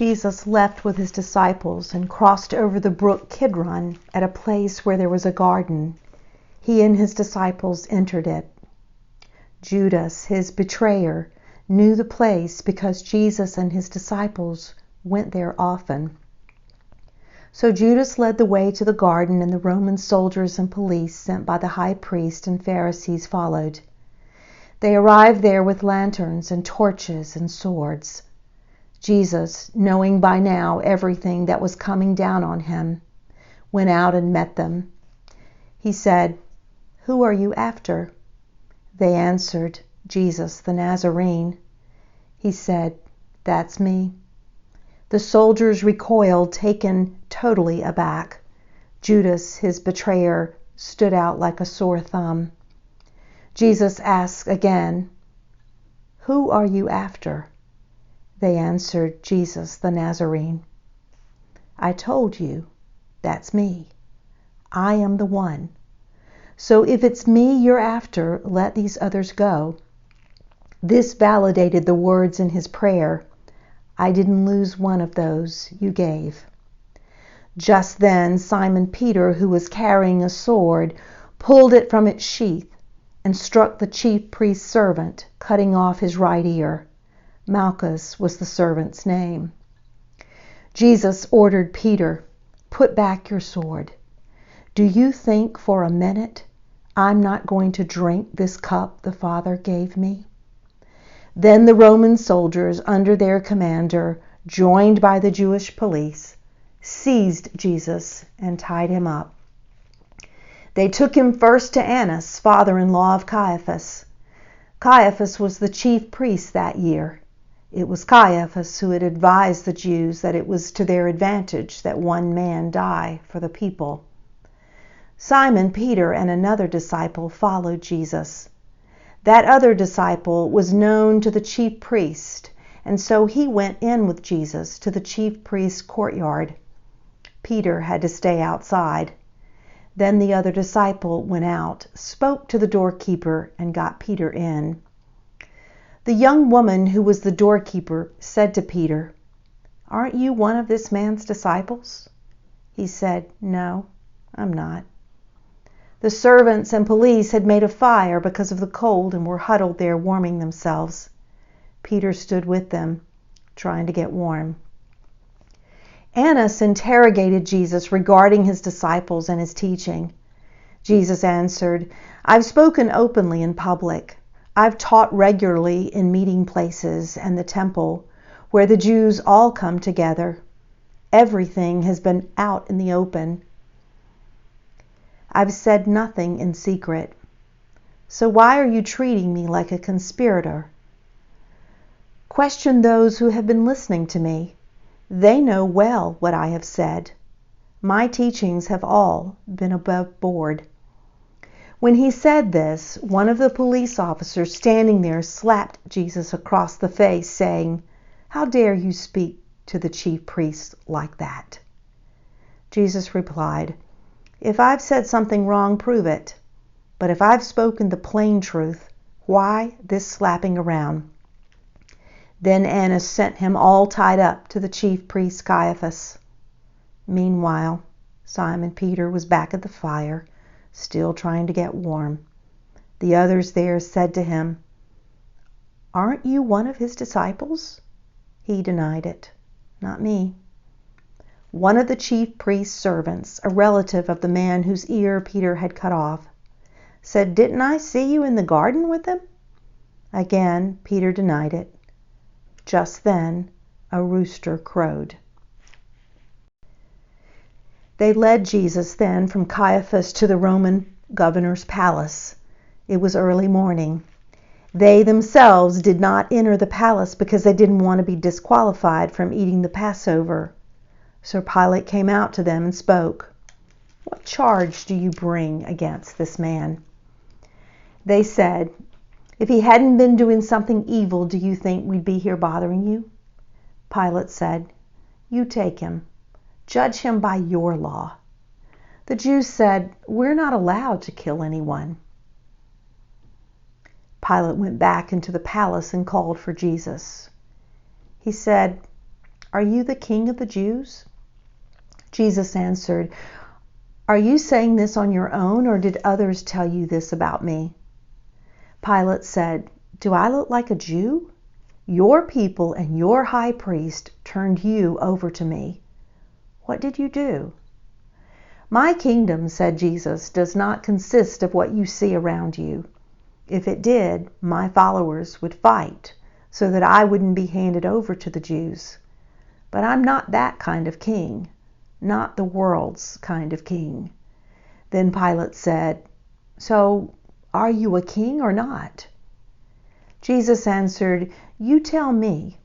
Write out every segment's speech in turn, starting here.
Jesus left with his disciples and crossed over the brook Kidron at a place where there was a garden. He and his disciples entered it. Judas, his betrayer, knew the place because Jesus and his disciples went there often. So Judas led the way to the garden, and the Roman soldiers and police sent by the high priest and Pharisees followed. They arrived there with lanterns and torches and swords. Jesus, knowing by now everything that was coming down on him, went out and met them. He said, "Who are you after?" They answered, "Jesus the Nazarene." He said, "That's me." The soldiers recoiled, taken totally aback. Judas, his betrayer, stood out like a sore thumb. Jesus asked again, "Who are you after?" They answered, "Jesus the Nazarene." "I told you, that's me. I am the one. So if it's me you're after, let these others go." This validated the words in his prayer, "I didn't lose one of those you gave." Just then Simon Peter, who was carrying a sword, pulled it from its sheath and struck the chief priest's servant, cutting off his right ear. Malchus was the servant's name. Jesus ordered Peter, "Put back your sword. Do you think for a minute I'm not going to drink this cup the Father gave me?" Then the Roman soldiers, under their commander, joined by the Jewish police, seized Jesus and tied him up. They took him first to Annas, father-in-law of Caiaphas. Caiaphas was the chief priest that year. It was Caiaphas who had advised the Jews that it was to their advantage that one man die for the people. Simon Peter and another disciple followed Jesus. That other disciple was known to the chief priest, and so he went in with Jesus to the chief priest's courtyard. Peter had to stay outside. Then the other disciple went out, spoke to the doorkeeper, and got Peter in. The young woman who was the doorkeeper said to Peter, "Aren't you one of this man's disciples?" He said, "No, I'm not." The servants and police had made a fire because of the cold and were huddled there warming themselves. Peter stood with them, trying to get warm. Annas interrogated Jesus regarding his disciples and his teaching. Jesus answered, "I've spoken openly in public. I've taught regularly in meeting places and the temple, where the Jews all come together. Everything has been out in the open. I've said nothing in secret. So why are you treating me like a conspirator? Question those who have been listening to me. They know well what I have said. My teachings have all been above board." When he said this, one of the police officers standing there slapped Jesus across the face, saying, "How dare you speak to the chief priest like that?" Jesus replied, "If I've said something wrong, prove it. But if I've spoken the plain truth, why this slapping around?" Then Annas sent him all tied up to the chief priest Caiaphas. Meanwhile, Simon Peter was back at the fire, still trying to get warm. The others there said to him, "Aren't you one of his disciples?" He denied it. "Not me." One of the chief priest's servants, a relative of the man whose ear Peter had cut off, said, "Didn't I see you in the garden with him?" Again, Peter denied it. Just then, a rooster crowed. They led Jesus then from Caiaphas to the Roman governor's palace. It was early morning. They themselves did not enter the palace because they didn't want to be disqualified from eating the Passover. So Pilate came out to them and spoke. "What charge do you bring against this man?" They said, "If he hadn't been doing something evil, do you think we'd be here bothering you?" Pilate said, "You take him. Judge him by your law." The Jews said, "We're not allowed to kill anyone." Pilate went back into the palace and called for Jesus. He said, "Are you the King of the Jews?" Jesus answered, "Are you saying this on your own, or did others tell you this about me?" Pilate said, "Do I look like a Jew? Your people and your high priest turned you over to me. What did you do?" "My kingdom," said Jesus, "does not consist of what you see around you. If it did, my followers would fight so that I wouldn't be handed over to the Jews. But I'm not that kind of king, not the world's kind of king." Then Pilate said, "So, are you a king or not?" Jesus answered, "You tell me.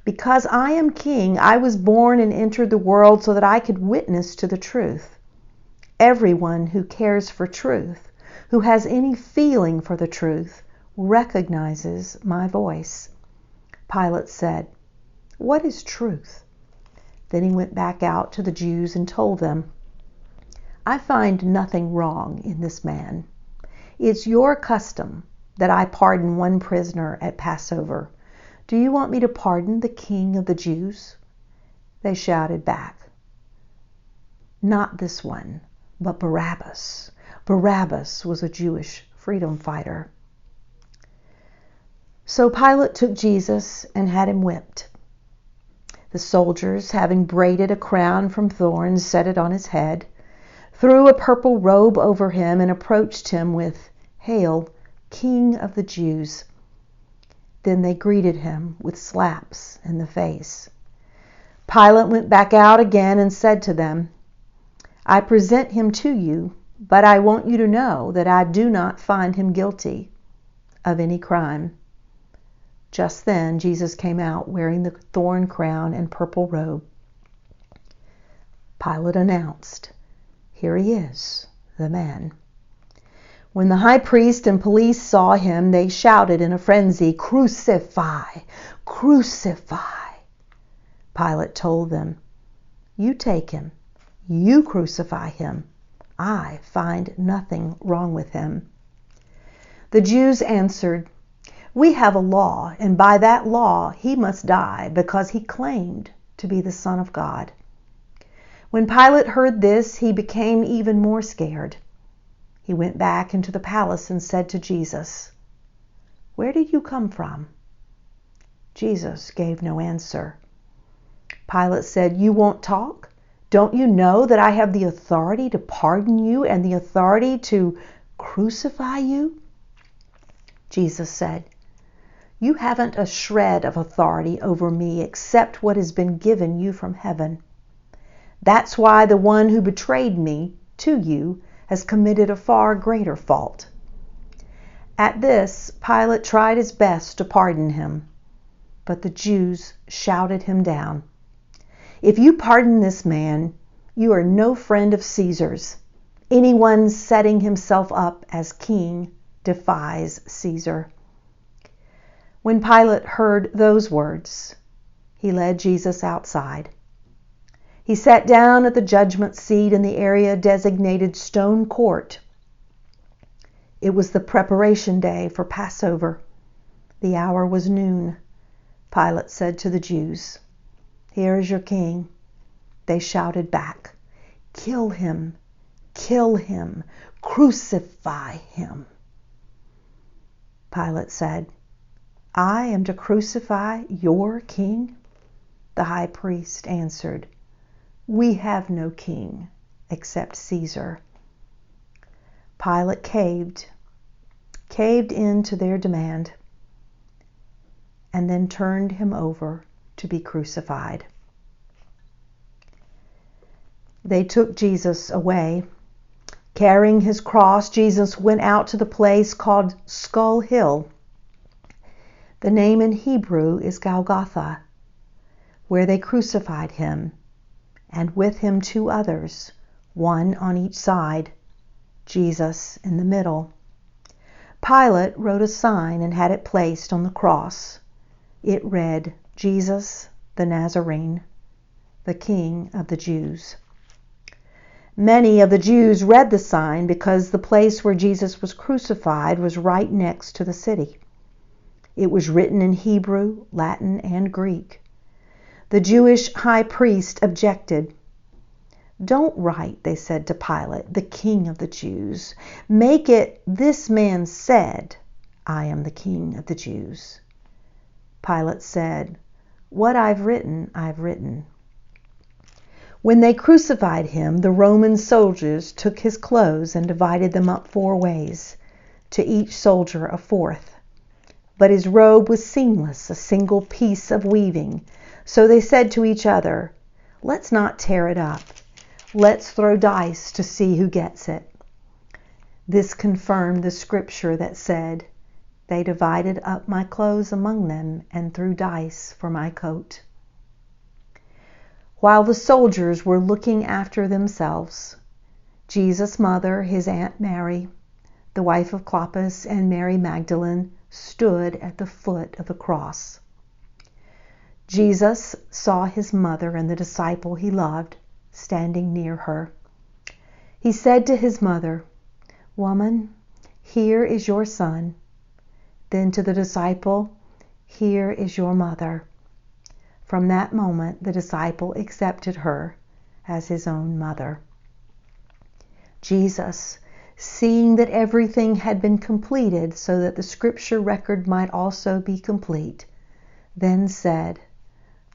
Because I am king, I was born and entered the world so that I could witness to the truth. Everyone who cares for truth, who has any feeling for the truth, recognizes my voice." Pilate said, "What is truth?" Then he went back out to the Jews and told them, "I find nothing wrong in this man. It's your custom that I pardon one prisoner at Passover. Do you want me to pardon the King of the Jews?" They shouted back, "Not this one, but Barabbas." Barabbas was a Jewish freedom fighter. So Pilate took Jesus and had him whipped. The soldiers, having braided a crown from thorns, set it on his head, threw a purple robe over him, and approached him with, "Hail, King of the Jews." Then they greeted him with slaps in the face. Pilate went back out again and said to them, "I present him to you, but I want you to know that I do not find him guilty of any crime." Just then Jesus came out wearing the thorn crown and purple robe. Pilate announced, "Here he is, the man." When the high priest and police saw him, they shouted in a frenzy, "Crucify! Crucify!" Pilate told them, "You take him. You crucify him. I find nothing wrong with him." The Jews answered, "We have a law, and by that law he must die because he claimed to be the Son of God." When Pilate heard this, he became even more scared. He went back into the palace and said to Jesus, "Where did you come from?" Jesus gave no answer. Pilate said, "You won't talk? Don't you know that I have the authority to pardon you and the authority to crucify you?" Jesus said, "You haven't a shred of authority over me except what has been given you from heaven. That's why the one who betrayed me to you has committed a far greater fault." At this, Pilate tried his best to pardon him, but the Jews shouted him down. "If you pardon this man, you are no friend of Caesar's. Anyone setting himself up as king defies Caesar." When Pilate heard those words, he led Jesus outside. He sat down at the judgment seat in the area designated Stone Court. It was the preparation day for Passover. The hour was noon. Pilate said to the Jews, "Here is your king." They shouted back, "Kill him! Kill him! Crucify him!" Pilate said, "I am to crucify your king?" The high priest answered, "We have no king except Caesar." Pilate caved in to their demand, and then turned him over to be crucified. They took Jesus away. Carrying his cross, Jesus went out to the place called Skull Hill. The name in Hebrew is Golgotha, where they crucified him, and with him 2 others, one on each side, Jesus in the middle. Pilate wrote a sign and had it placed on the cross. It read, "Jesus the Nazarene, the King of the Jews." Many of the Jews read the sign because the place where Jesus was crucified was right next to the city. It was written in Hebrew, Latin, and Greek. The Jewish high priest objected. "Don't write," they said to Pilate, "the King of the Jews. Make it, 'This man said, I am the King of the Jews.'" Pilate said, "What I've written, I've written." When they crucified him, the Roman soldiers took his clothes and divided them up 4 ways, to each soldier a fourth. But his robe was seamless, a single piece of weaving. So they said to each other, "Let's not tear it up. Let's throw dice to see who gets it." This confirmed the scripture that said, "They divided up my clothes among them and threw dice for my coat." While the soldiers were looking after themselves, Jesus' mother, his Aunt Mary, the wife of Clopas, and Mary Magdalene stood at the foot of the cross. Jesus saw his mother and the disciple he loved standing near her. He said to his mother, "Woman, here is your son." Then to the disciple, "Here is your mother." From that moment, the disciple accepted her as his own mother. Jesus, seeing that everything had been completed so that the scripture record might also be complete, then said,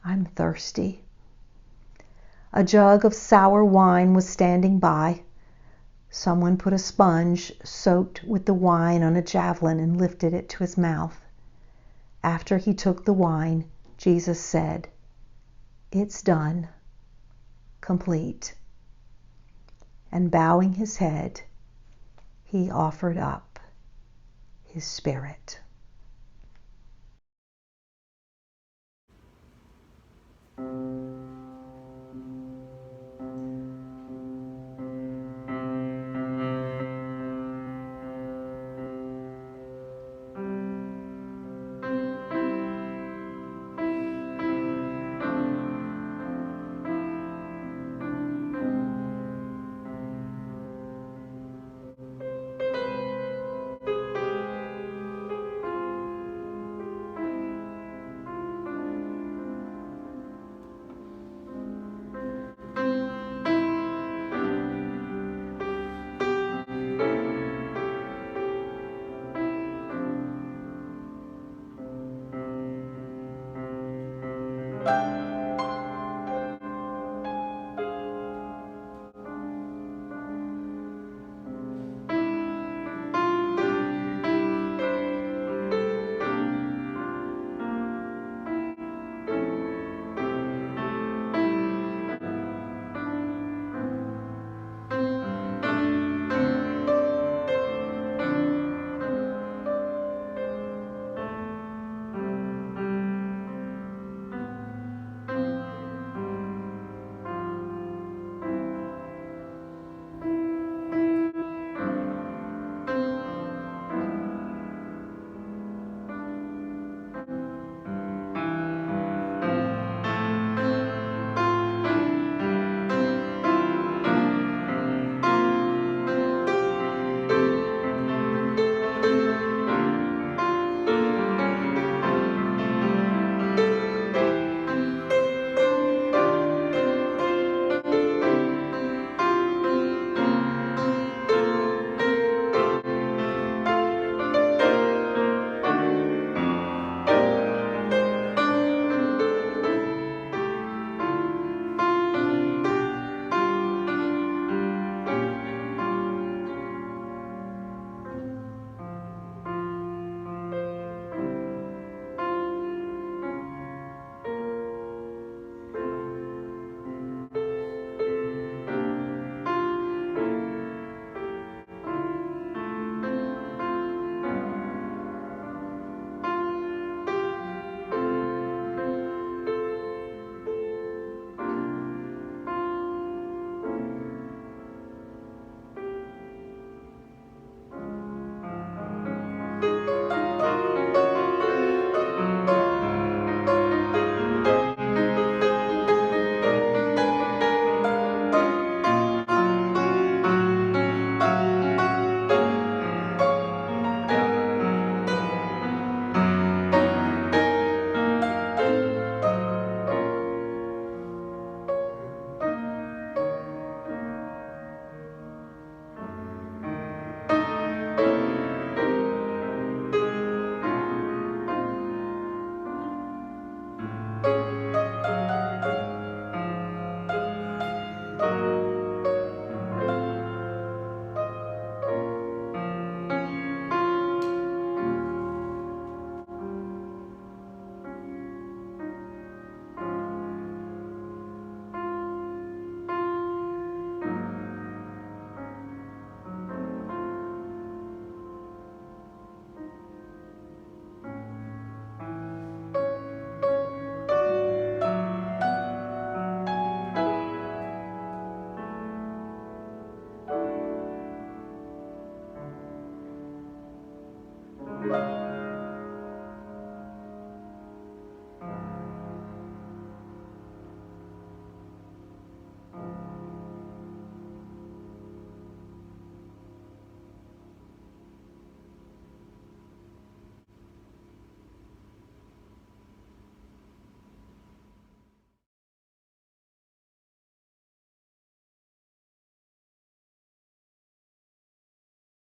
"I'm thirsty." A jug of sour wine was standing by. Someone put a sponge soaked with the wine on a javelin and lifted it to his mouth. After he took the wine, Jesus said, "It's done, complete." And bowing his head, he offered up his spirit.